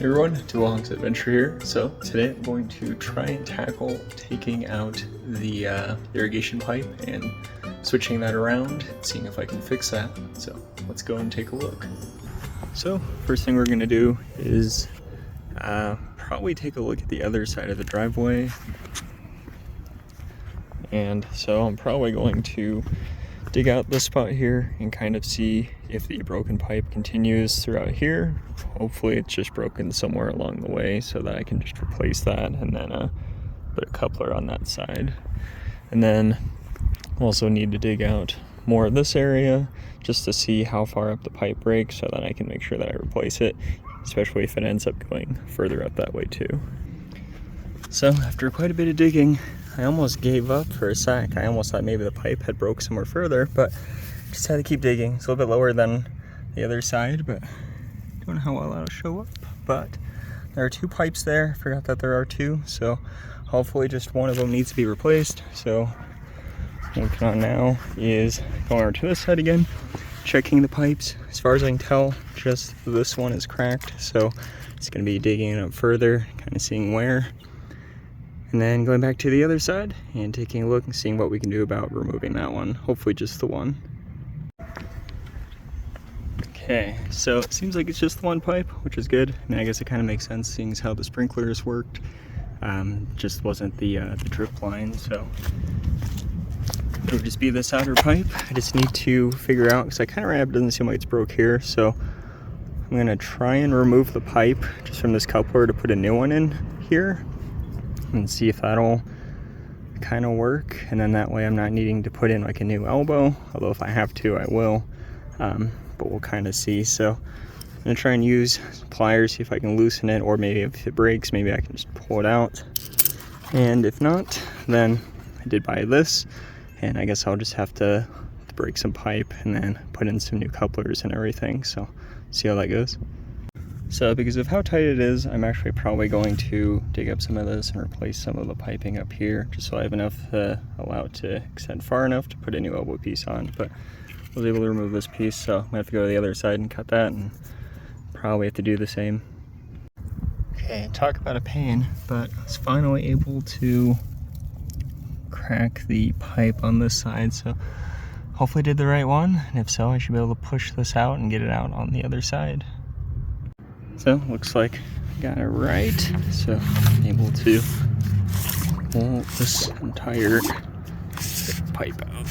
Hey everyone, DeLong's Adventure here. So today I'm going to try and tackle taking out the irrigation pipe and switching that around, seeing if I can fix that. So let's go and take a look. So first thing we're going to do is probably take a look at the other side of the driveway. And so I'm probably going to dig out this spot here and kind of see if the broken pipe continues throughout here. Hopefully it's just broken somewhere along the way so that I can just replace that and then put a coupler on that side. And then also need to dig out more of this area just to see how far up the pipe breaks so that I can make sure that I replace it, especially if it ends up going further up that way too. So after quite a bit of digging, I almost gave up for a sec. I almost thought maybe the pipe had broke somewhere further, but just had to keep digging. It's a little bit lower than the other side, but I don't know how well that'll show up. But there are two pipes there. I forgot that there are two, so hopefully just one of them needs to be replaced. So what I'm working on now is going over to this side again, checking the pipes. As far as I can tell, just this one is cracked, so it's going to be digging it up further, kind of seeing where. And then going back to the other side and taking a look and seeing what we can do about removing that one. Hopefully just the one. Okay, so it seems like it's just the one pipe, which is good. I mean, I guess it kind of makes sense seeing as how the sprinklers worked. Just wasn't the drip line, so it would just be this outer pipe. I just need to figure out, because I kind of doesn't seem like it's broke here, so I'm gonna try and remove the pipe just from this coupler to put a new one in here and see if that'll kind of work. And then that way I'm not needing to put in like a new elbow, although if I have to I will, but we'll kind of see. So I'm gonna try and use pliers, see if I can loosen it, or maybe if it breaks maybe I can just pull it out, and if not then I did buy this, and I guess I'll just have to break some pipe and then put in some new couplers and everything. So see how that goes. So because of how tight it is, I'm actually probably going to dig up some of this and replace some of the piping up here, just so I have enough allow it to extend far enough to put a new elbow piece on. But I was able to remove this piece, so I'm gonna have to go to the other side and cut that, and probably have to do the same. Okay, talk about a pain, but I was finally able to crack the pipe on this side, so hopefully I did the right one, and if so I should be able to push this out and get it out on the other side. So looks like I got it right, so I'm able to pull this entire pipe out.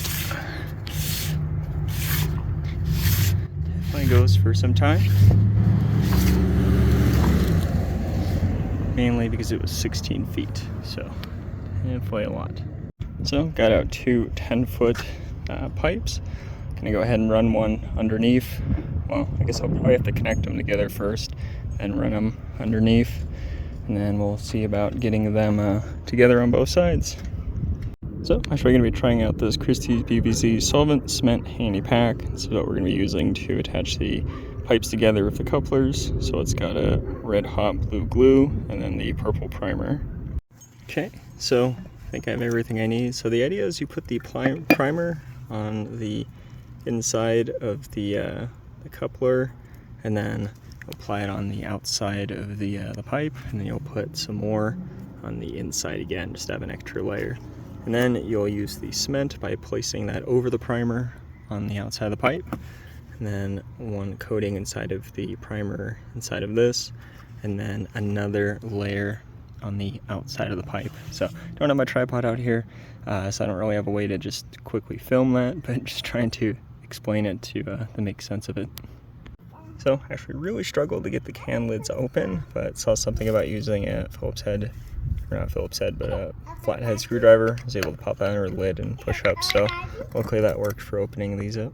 Definitely goes for some time, mainly because it was 16 feet, so definitely a lot. So got out two 10-foot pipes. Gonna go ahead and run one underneath. Well, I guess I'll probably have to connect them together first and run them underneath, and then we'll see about getting them together on both sides. So actually going to be trying out this Christie's PVC solvent cement handy pack. This is what we're going to be using to attach the pipes together with the couplers. So it's got a red hot blue glue and then the purple primer. Okay, so I think I have everything I need. So the idea is you put the primer on the inside of the coupler, and then apply it on the outside of the pipe, and then you'll put some more on the inside again, just to have an extra layer. And then you'll use the cement by placing that over the primer on the outside of the pipe, and then one coating inside of the primer inside of this, and then another layer on the outside of the pipe. So don't have my tripod out here, so I don't really have a way to just quickly film that, but just trying to explain it to make sense of it. So I actually really struggled to get the can lids open, but saw something about using a Phillips head, or not Phillips head, but a flathead screwdriver. I was able to pop that under the lid and push up, so luckily that worked for opening these up.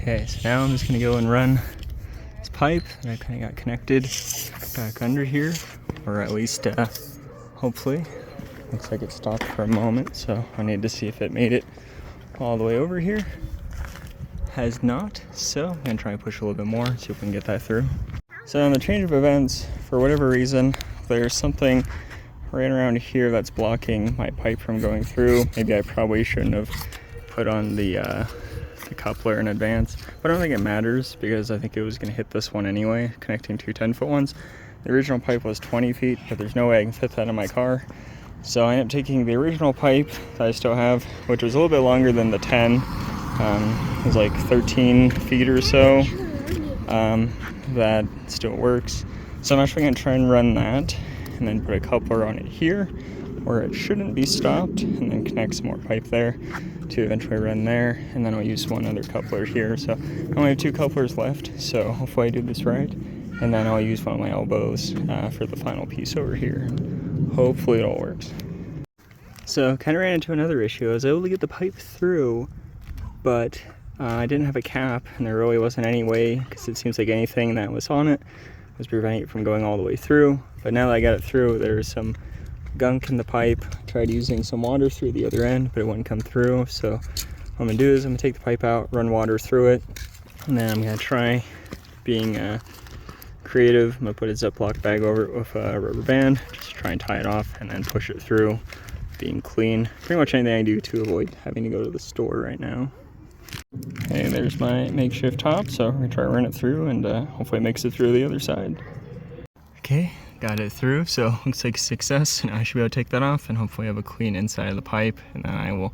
Okay, so now I'm just gonna go and run this pipe that I kind of got connected back under here, or at least hopefully. Looks like it stopped for a moment, so I need to see if it made it all the way over here. Has not, so I'm gonna try and push a little bit more, see if we can get that through. So on the change of events, for whatever reason, there's something right around here that's blocking my pipe from going through. Maybe I probably shouldn't have put on the coupler in advance, but I don't think it matters because I think it was going to hit this one anyway, connecting two 10-foot ones. The original pipe was 20 feet, but there's no way I can fit that in my car. So I ended up taking the original pipe that I still have, which was a little bit longer than the 10. It was like 13 feet or so. That still works. So I'm actually going to try and run that and then put a coupler on it here where it shouldn't be stopped, and then connect some more pipe there to eventually run there, and then I'll use one other coupler here. So I only have 2 couplers left, so hopefully I do this right, and then I'll use one of my elbows for the final piece over here. Hopefully it all works. So kind of ran into another issue. I was able to get the pipe through, but I didn't have a cap, and there really wasn't any way, because it seems like anything that was on it was preventing it from going all the way through. But now that I got it through, there's some gunk in the pipe. I tried using some water through the other end, but it wouldn't come through. So what I'm gonna do is I'm gonna take the pipe out, run water through it, and then I'm gonna try being creative. I'm gonna put a Ziploc bag over it with a rubber band, just try and tie it off, and then push it through, being clean. Pretty much anything I do to avoid having to go to the store right now. Okay, there's my makeshift top, so we're gonna try to run it through, and hopefully it makes it through the other side. Okay, got it through, so looks like a success. Now I should be able to take that off and hopefully have a clean inside of the pipe, and then I will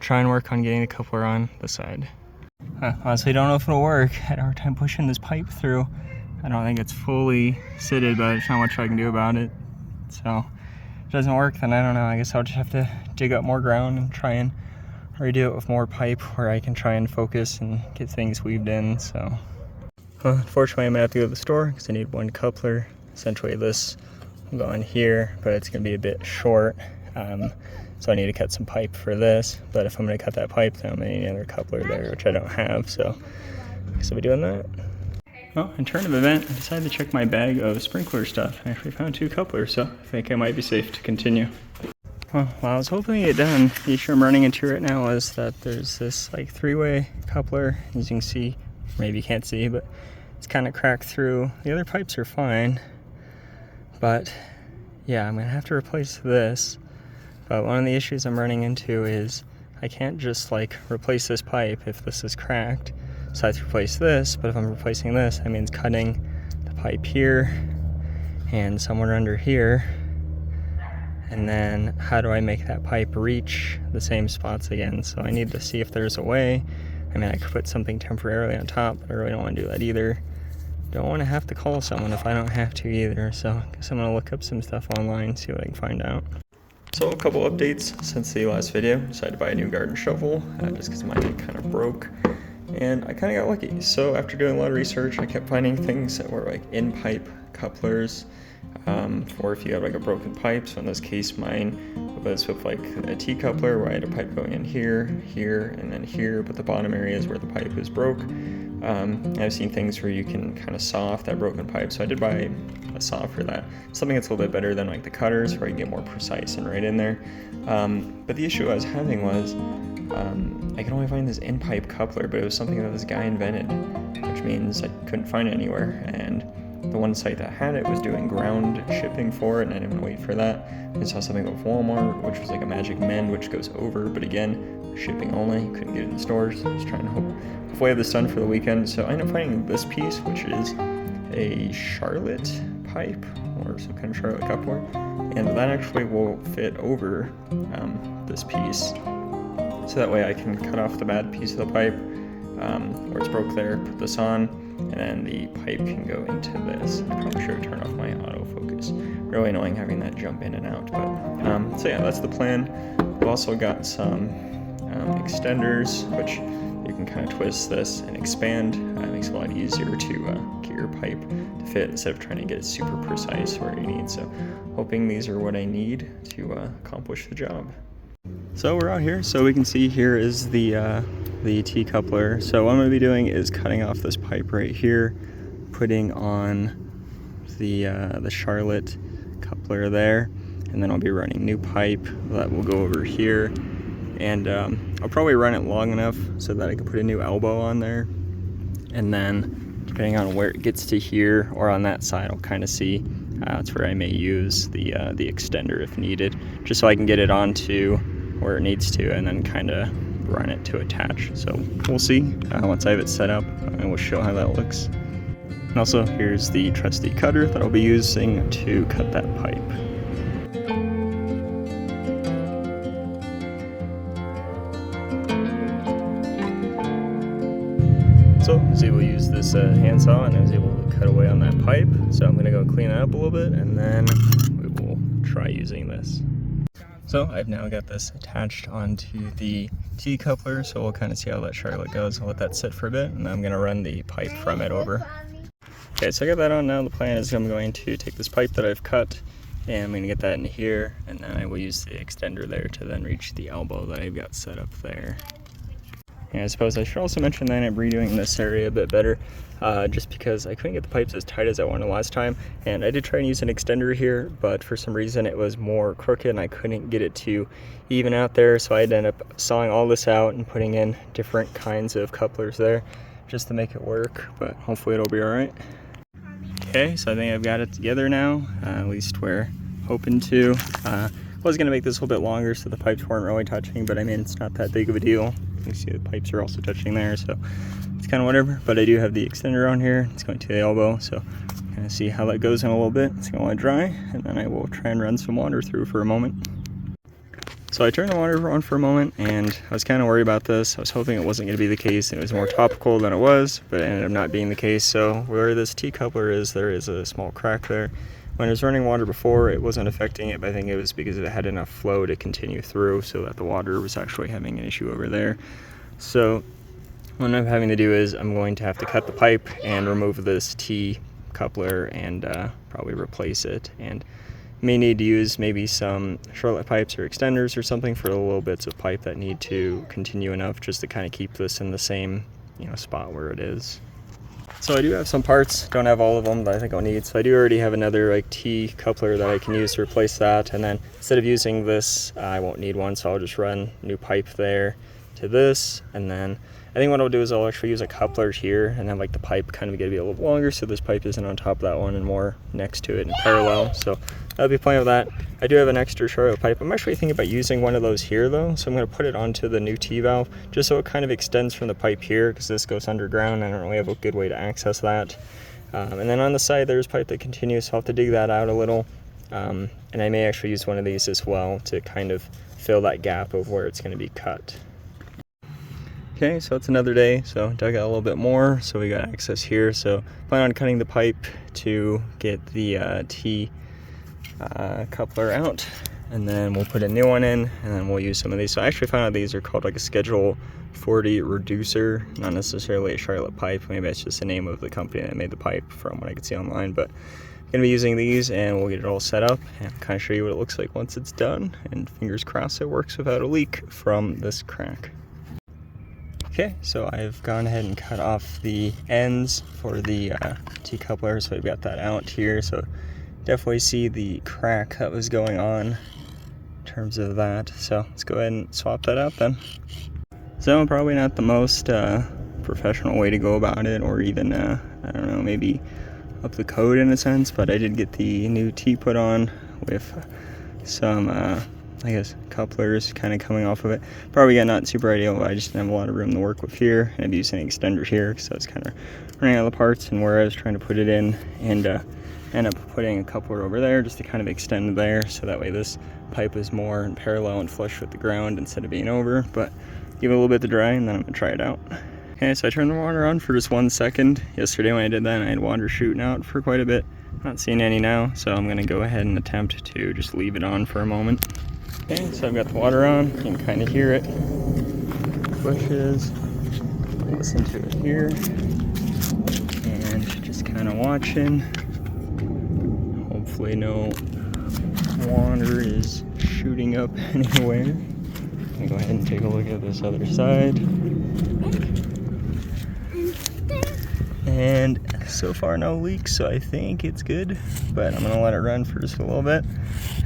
try and work on getting the coupler on the side. Honestly, don't know if it'll work. I had a hard time pushing this pipe through. I don't think it's fully sitted, but there's not much I can do about it. So if it doesn't work, then I don't know. I guess I'll just have to dig up more ground and try and redo it with more pipe where I can try and focus and get things weaved in. So unfortunately, I'm gonna have to go to the store because I need one coupler. Essentially this will go in here, but it's gonna be a bit short. So I need to cut some pipe for this, but if I'm gonna cut that pipe, then I'm gonna need another coupler there, which I don't have, so I guess I'll be doing that. Well, in turn of event, I decided to check my bag of sprinkler stuff. I actually found 2 couplers, so I think I might be safe to continue. Well, while I was hoping to get done, the issue I'm running into right now is that there's this like 3-way coupler, as you can see, maybe you can't see, but it's kind of cracked through. The other pipes are fine, but yeah, I'm gonna have to replace this. But one of the issues I'm running into is I can't just like replace this pipe if this is cracked. So I have to replace this, but if I'm replacing this, that means cutting the pipe here and somewhere under here. And then how do I make that pipe reach the same spots again? So I need to see if there's a way. I mean, I could put something temporarily on top, but I really don't want to do that either. Don't want to have to call someone if I don't have to either. So I guess I'm going to look up some stuff online, see what I can find out. So a couple updates since the last video. Decided to buy a new garden shovel just because mine kind of broke. And I kind of got lucky. So after doing a lot of research, I kept finding things that were like in-pipe couplers, or if you have like a broken pipe. So in this case, mine was with like a T-coupler where I had a pipe going in here, here, and then here, but the bottom area is where the pipe is broke. I've seen things where you can kind of saw off that broken pipe, so I did buy a saw for that. Something that's a little bit better than like the cutters, where you get more precise and right in there. But the issue I was having was I could only find this in-pipe coupler, but it was something that this guy invented, which means I couldn't find it anywhere. And the one site that had it was doing ground shipping for it, and I didn't want to wait for that. I saw something with Walmart, which was like a magic mend, which goes over, but again, shipping only, couldn't get it in stores. So I was trying to hopefully have this done for the weekend. So I ended up finding this piece, which is a Charlotte pipe, or some kind of Charlotte coupler. and that actually will fit over this piece. So that way I can cut off the bad piece of the pipe where it's broke there, put this on, and then the pipe can go into this. I probably should have turned off my autofocus. Really annoying having that jump in and out, but so yeah, that's the plan. We've also got some extenders, which you can kind of twist this and expand. It makes it a lot easier to get your pipe to fit instead of trying to get it super precise where you need. So hoping these are what I need to accomplish the job. So we're out here, so we can see here is the T-coupler. So what I'm going to be doing is cutting off this pipe right here, putting on the Charlotte coupler there, and then I'll be running new pipe that will go over here. And I'll probably run it long enough so that I can put a new elbow on there, and then depending on where it gets to here or on that side, I'll kind of see that's where I may use the extender if needed, just so I can get it onto where it needs to and then kind of run it to attach. So we'll see once I have it set up, and we'll show how that looks. And also here's the trusty cutter that I'll be using to cut that pipe. So I was able to use this handsaw, and I was able to cut away on that pipe. So I'm going to go clean that up a little bit, and then we will try using this. So I've now got this attached onto the T-coupler, so we'll kind of see how that Charlotte goes. I'll let that sit for a bit, and then I'm going to run the pipe from it over. Okay, so I got that on now. The plan is I'm going to take this pipe that I've cut, and I'm going to get that in here, and then I will use the extender there to then reach the elbow that I've got set up there. And I suppose I should also mention that I'm redoing this area a bit better, just because I couldn't get the pipes as tight as I wanted last time. And I did try and use an extender here, but for some reason it was more crooked and I couldn't get it to even out there. So I ended up sawing all this out and putting in different kinds of couplers there just to make it work, but hopefully it'll be all right. Okay, so I think I've got it together now, at least we're hoping to. I was going to make this a little bit longer so the pipes weren't really touching, but I mean, it's not that big of a deal. You can see the pipes are also touching there, so it's kind of whatever. But I do have the extender on here. It's going to the elbow, so kind of see how that goes in a little bit. It's going to let it dry, and then I will try and run some water through for a moment. So I turned the water on for a moment, and I was kind of worried about this. I was hoping it wasn't going to be the case, and it was more topical than it was, but it ended up not being the case. So where this T-coupler is, there is a small crack there. When it was running water before, it wasn't affecting it, but I think it was because it had enough flow to continue through, so that the water was actually having an issue over there. So what I'm having to do is I'm going to have to cut the pipe and remove this T-coupler and probably replace it. And may need to use maybe some Charlotte pipes or extenders or something for the little bits of pipe that need to continue enough just to kind of keep this in the same, spot where it is. So I do have some parts, don't have all of them that I think I'll need. So I do already have another T-coupler that I can use to replace that. And then instead of using this, I won't need one. So I'll just run new pipe there to this. And then I think what I'll do is I'll actually use a coupler here and then the pipe kind of get to be a little longer so this pipe isn't on top of that one and more next to it in parallel. So that'll be plenty of that. I do have an extra Charlotte pipe. I'm actually thinking about using one of those here though. So I'm going to put it onto the new T-valve just so it kind of extends from the pipe here because this goes underground. I don't really have a good way to access that. And then on the side there's pipe that continues, so I'll have to dig that out a little. And I may actually use one of these as well to kind of fill that gap of where it's going to be cut. Okay, so it's another day, so dug out a little bit more, so we got access here. So plan on cutting the pipe to get the T coupler out, and then we'll put a new one in, and then we'll use some of these. So I actually found out these are called a Schedule 40 reducer, not necessarily a Charlotte pipe. Maybe that's just the name of the company that made the pipe from what I could see online, but I'm gonna be using these and we'll get it all set up and kind of show you what it looks like once it's done, and fingers crossed it works without a leak from this crack. Okay, so I've gone ahead and cut off the ends for the T-coupler, so we've got that out here. So definitely see the crack that was going on in terms of that. So let's go ahead and swap that out then. So probably not the most professional way to go about it, or even, I don't know, maybe up the code in a sense, but I did get the new T put on with some I guess couplers kind of coming off of it. Probably not super ideal, but I just didn't have a lot of room to work with here, and I'd be using an extender here because I was kind of running out of the parts and where I was trying to put it in. And end up putting a coupler over there just to kind of extend there, so that way this pipe is more in parallel and flush with the ground instead of being over. But give it a little bit to dry, and then I'm gonna try it out. Okay, so I turned the water on for just 1 second. Yesterday when I did that, I had water shooting out for quite a bit. Not seeing any now, so I'm gonna go ahead and attempt to just leave it on for a moment. Okay, so I've got the water on. You can kind of hear it. Bushes. Listen to it here. And just kind of watching. Hopefully no water is shooting up anywhere. I'm gonna go ahead and take a look at this other side. And so far no leaks, so I think it's good, but I'm gonna let it run for just a little bit,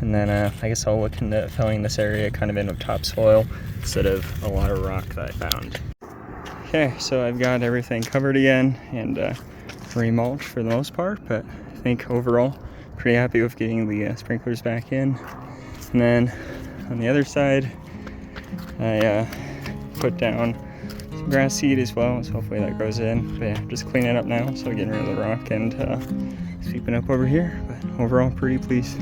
and then I guess I'll look into filling this area kind of in with topsoil instead of a lot of rock that I found. Okay, so I've got everything covered again and remulched for the most part, but I think overall pretty happy with getting the sprinklers back in. And then on the other side, I put down some grass seed as well, so hopefully that goes in. But yeah, just cleaning it up now, so getting rid of the rock and sweeping up over here. But overall, pretty pleased.